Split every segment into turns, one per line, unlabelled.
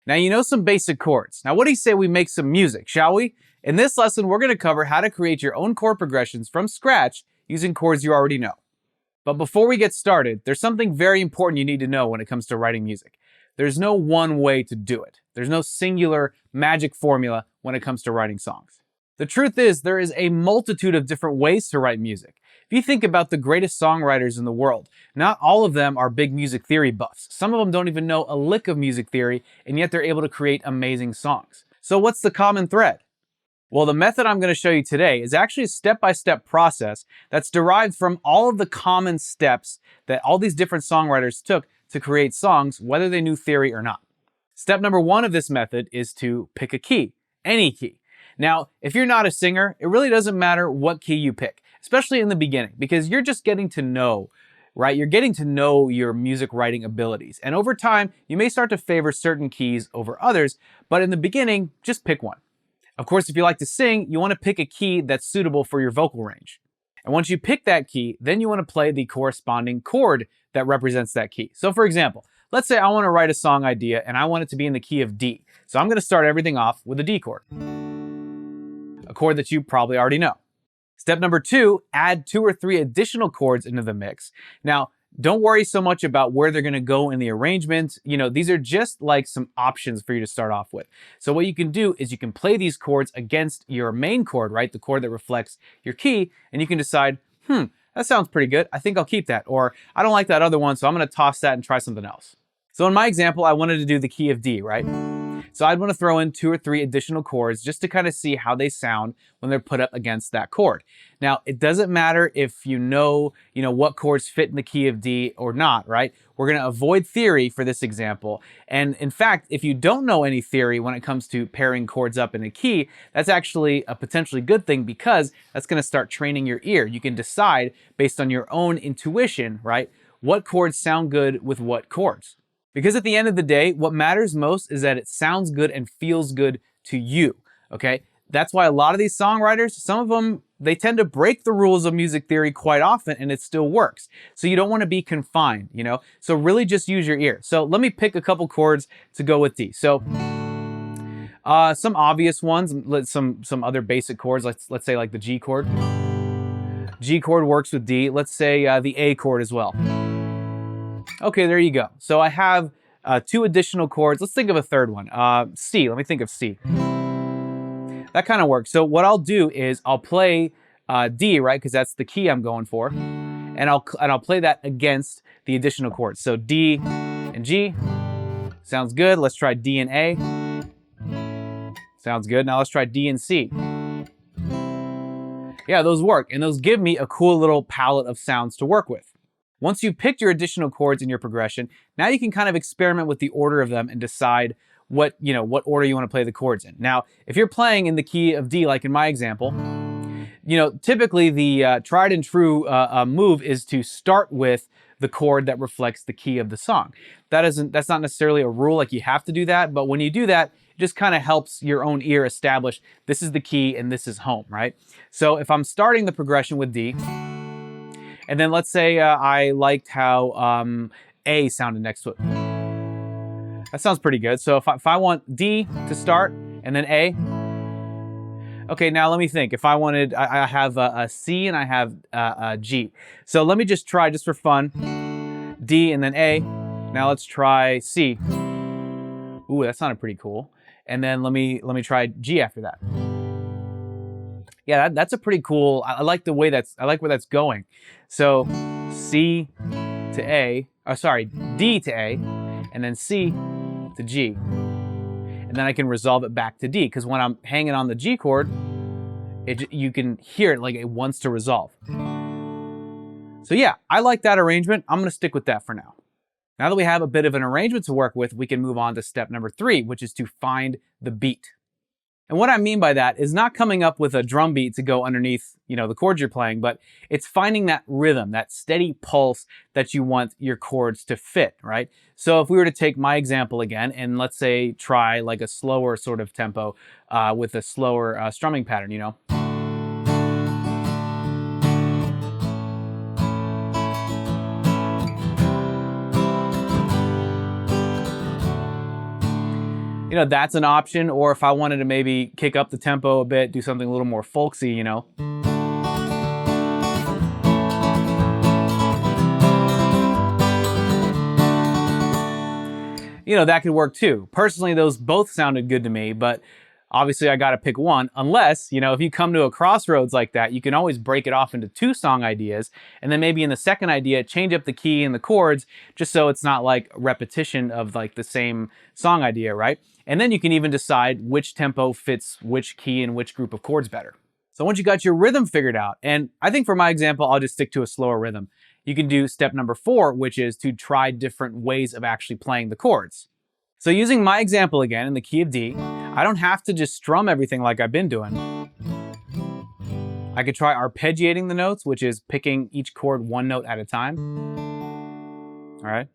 Now you know some basic chords. Now what do you say we make some music, shall we? In this lesson, we're going to cover how to create your own chord progressions from scratch using chords you already know. But before we get started, there's something very important you need to know when it comes to writing music. There's no one way to do it. There's no singular magic formula when it comes to writing songs. The truth is, there is a multitude of different ways to write music. If you think about the greatest songwriters in the world, not all of them are big music theory buffs. Some of them don't even know a lick of music theory, and yet they're able to create amazing songs. So what's the common thread? Well, the method I'm going to show you today is actually a step-by-step process that's derived from all of the common steps that all these different songwriters took to create songs, whether they knew theory or not. Step number one of this method is to pick a key, any key. Now, if you're not a singer, it really doesn't matter what key you pick, especially in the beginning, because you're just getting to know, right? You're getting to know your music writing abilities. And over time, you may start to favor certain keys over others, but in the beginning, just pick one. Of course, if you like to sing, you want to pick a key that's suitable for your vocal range. And once you pick that key, then you want to play the corresponding chord that represents that key. So for example, let's say I want to write a song idea and I want it to be in the key of D. So I'm going to start everything off with a D chord, a chord that you probably already know. Step number two, add 2 or 3 additional chords into the mix. Now, don't worry so much about where they're going to go in the arrangement. You know, these are just like some options for you to start off with. So what you can do is you can play these chords against your main chord, right? The chord that reflects your key, and you can decide, that sounds pretty good. I think I'll keep that. Or I don't like that other one, so I'm going to toss that and try something else. So in my example, I wanted to do the key of D, right? So I'd want to throw in 2 or 3 additional chords just to kind of see how they sound when they're put up against that chord. Now, it doesn't matter if you know what chords fit in the key of D or not, right? We're going to avoid theory for this example. And in fact, if you don't know any theory when it comes to pairing chords up in a key, that's actually a potentially good thing because that's going to start training your ear. You can decide based on your own intuition, right? What chords sound good with what chords. Because at the end of the day, what matters most is that it sounds good and feels good to you, okay? That's why a lot of these songwriters, some of them, they tend to break the rules of music theory quite often and it still works. So you don't want to be confined, you know? So really just use your ear. So let me pick a couple chords to go with D. So some obvious ones, some other basic chords, let's say like the G chord. G chord works with D. Let's say the A chord as well. Okay, there you go. So I have 2 additional chords. Let's think of a third one. C, let me think of C. That kind of works. So what I'll do is I'll play D, right? Because that's the key I'm going for. And I'll play that against the additional chords. So D and G. Sounds good. Let's try D and A. Sounds good. Now let's try D and C. Yeah, those work. And those give me a cool little palette of sounds to work with. Once you've picked your additional chords in your progression, now you can kind of experiment with the order of them and decide what order you want to play the chords in. Now, if you're playing in the key of D, like in my example, typically the tried and true move is to start with the chord that reflects the key of the song. That's not necessarily a rule, like you have to do that, but when you do that, it just kind of helps your own ear establish this is the key and this is home, right? So if I'm starting the progression with D, and then let's say I liked how A sounded next to it. That sounds pretty good. So if I want D to start and then A. Okay, now let me think. If I wanted, I have a C and I have a G. So let me just try, just for fun, D and then A. Now let's try C. Ooh, that sounded pretty cool. And then let me try G after that. Yeah, that's a pretty cool, I like the way I like where that's going. So C to A, D to A, and then C to G. And then I can resolve it back to D, because when I'm hanging on the G chord, you can hear it like it wants to resolve. So yeah, I like that arrangement. I'm gonna stick with that for now. Now that we have a bit of an arrangement to work with, we can move on to step number 3, which is to find the beat. And what I mean by that is not coming up with a drum beat to go underneath, the chords you're playing, but it's finding that rhythm, that steady pulse that you want your chords to fit, right? So if we were to take my example again, and let's say try like a slower sort of tempo with a slower strumming pattern, That's an option. Or if I wanted to maybe kick up the tempo a bit, do something a little more folksy, that could work too. Personally, those both sounded good to me, but obviously I got to pick one, unless, if you come to a crossroads like that, you can always break it off into two song ideas, and then maybe in the second idea, change up the key and the chords, just so it's not like repetition of like the same song idea, right? And then you can even decide which tempo fits which key and which group of chords better. So once you got your rhythm figured out, and I think for my example, I'll just stick to a slower rhythm, you can do step number 4, which is to try different ways of actually playing the chords. So using my example again in the key of D, I don't have to just strum everything like I've been doing. I could try arpeggiating the notes, which is picking each chord one note at a time. All right.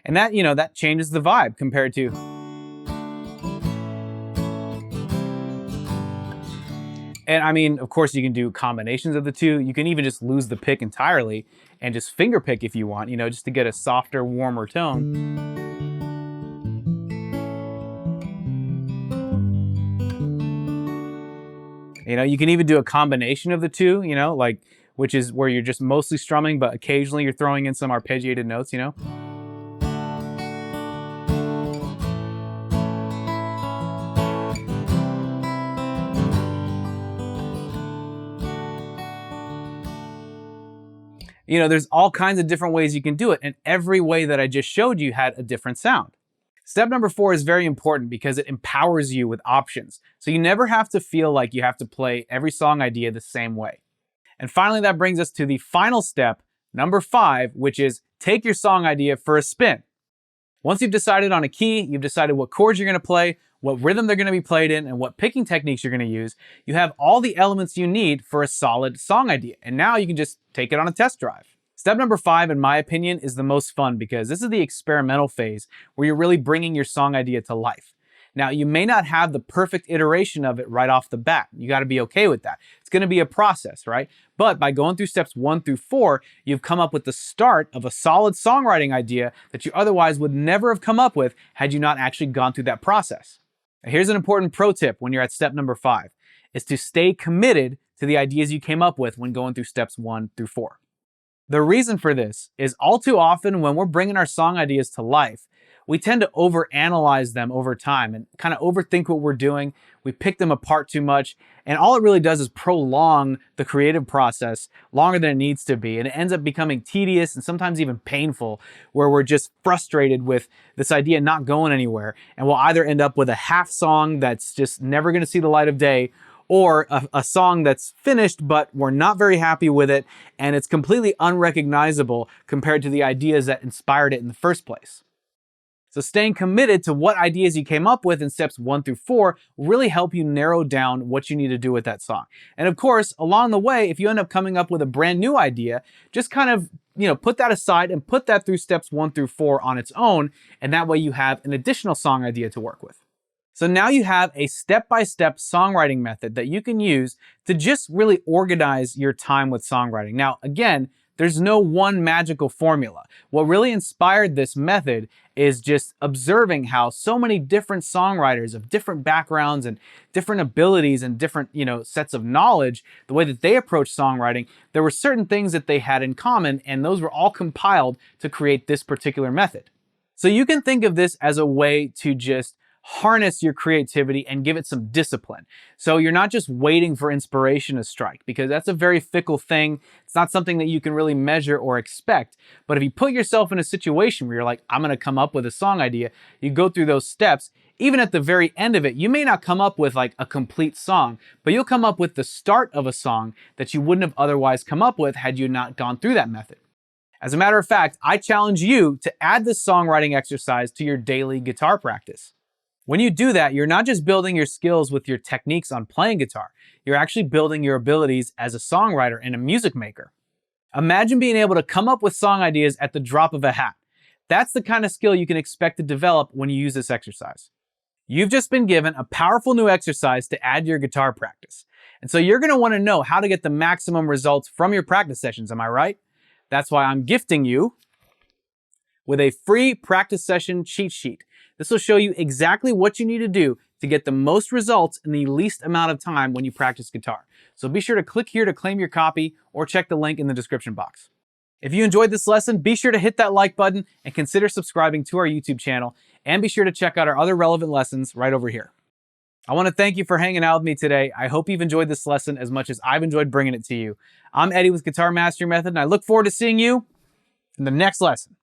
And that, that changes the vibe compared to. And I mean, of course, you can do combinations of the two. You can even just lose the pick entirely and just finger pick if you want, just to get a softer, warmer tone. You can even do a combination of the two, which is where you're just mostly strumming, but occasionally you're throwing in some arpeggiated notes, There's all kinds of different ways you can do it, and every way that I just showed you had a different sound. Step number 4 is very important because it empowers you with options. So you never have to feel like you have to play every song idea the same way. And finally, that brings us to the final step, number 5, which is take your song idea for a spin. Once you've decided on a key, you've decided what chords you're going to play, what rhythm they're going to be played in, and what picking techniques you're going to use, you have all the elements you need for a solid song idea. And now you can just take it on a test drive. Step number 5, in my opinion, is the most fun because this is the experimental phase where you're really bringing your song idea to life. Now, you may not have the perfect iteration of it right off the bat. You got to be okay with that. It's going to be a process, right? But by going through steps 1 through 4, you've come up with the start of a solid songwriting idea that you otherwise would never have come up with had you not actually gone through that process. Now, here's an important pro tip when you're at step number 5, is to stay committed to the ideas you came up with when going through steps 1 through 4. The reason for this is all too often when we're bringing our song ideas to life, we tend to overanalyze them over time and kind of overthink what we're doing. We pick them apart too much, and all it really does is prolong the creative process longer than it needs to be, and it ends up becoming tedious and sometimes even painful, where we're just frustrated with this idea not going anywhere, and we'll either end up with a half song that's just never going to see the light of day, or a song that's finished, but we're not very happy with it, and it's completely unrecognizable compared to the ideas that inspired it in the first place. So staying committed to what ideas you came up with in steps 1 through 4 will really help you narrow down what you need to do with that song. And of course, along the way, if you end up coming up with a brand new idea, just kind of, put that aside and put that through steps 1 through 4 on its own, and that way you have an additional song idea to work with. So now you have a step-by-step songwriting method that you can use to just really organize your time with songwriting. Now, again, there's no one magical formula. What really inspired this method is just observing how so many different songwriters of different backgrounds and different abilities and different, sets of knowledge, the way that they approach songwriting, there were certain things that they had in common, and those were all compiled to create this particular method. So you can think of this as a way to just harness your creativity and give it some discipline. So you're not just waiting for inspiration to strike, because that's a very fickle thing. It's not something that you can really measure or expect. But if you put yourself in a situation where you're like, I'm going to come up with a song idea, you go through those steps, even at the very end of it, you may not come up with like a complete song, but you'll come up with the start of a song that you wouldn't have otherwise come up with had you not gone through that method. As a matter of fact, I challenge you to add this songwriting exercise to your daily guitar practice. When you do that, you're not just building your skills with your techniques on playing guitar, you're actually building your abilities as a songwriter and a music maker. Imagine being able to come up with song ideas at the drop of a hat. That's the kind of skill you can expect to develop when you use this exercise. You've just been given a powerful new exercise to add to your guitar practice. And so you're going to want to know how to get the maximum results from your practice sessions, am I right? That's why I'm gifting you with a free practice session cheat sheet. This will show you exactly what you need to do to get the most results in the least amount of time when you practice guitar. So be sure to click here to claim your copy or check the link in the description box. If you enjoyed this lesson, be sure to hit that like button and consider subscribing to our YouTube channel, and be sure to check out our other relevant lessons right over here. I want to thank you for hanging out with me today. I hope you've enjoyed this lesson as much as I've enjoyed bringing it to you. I'm Eddie with Guitar Mastery Method, and I look forward to seeing you in the next lesson.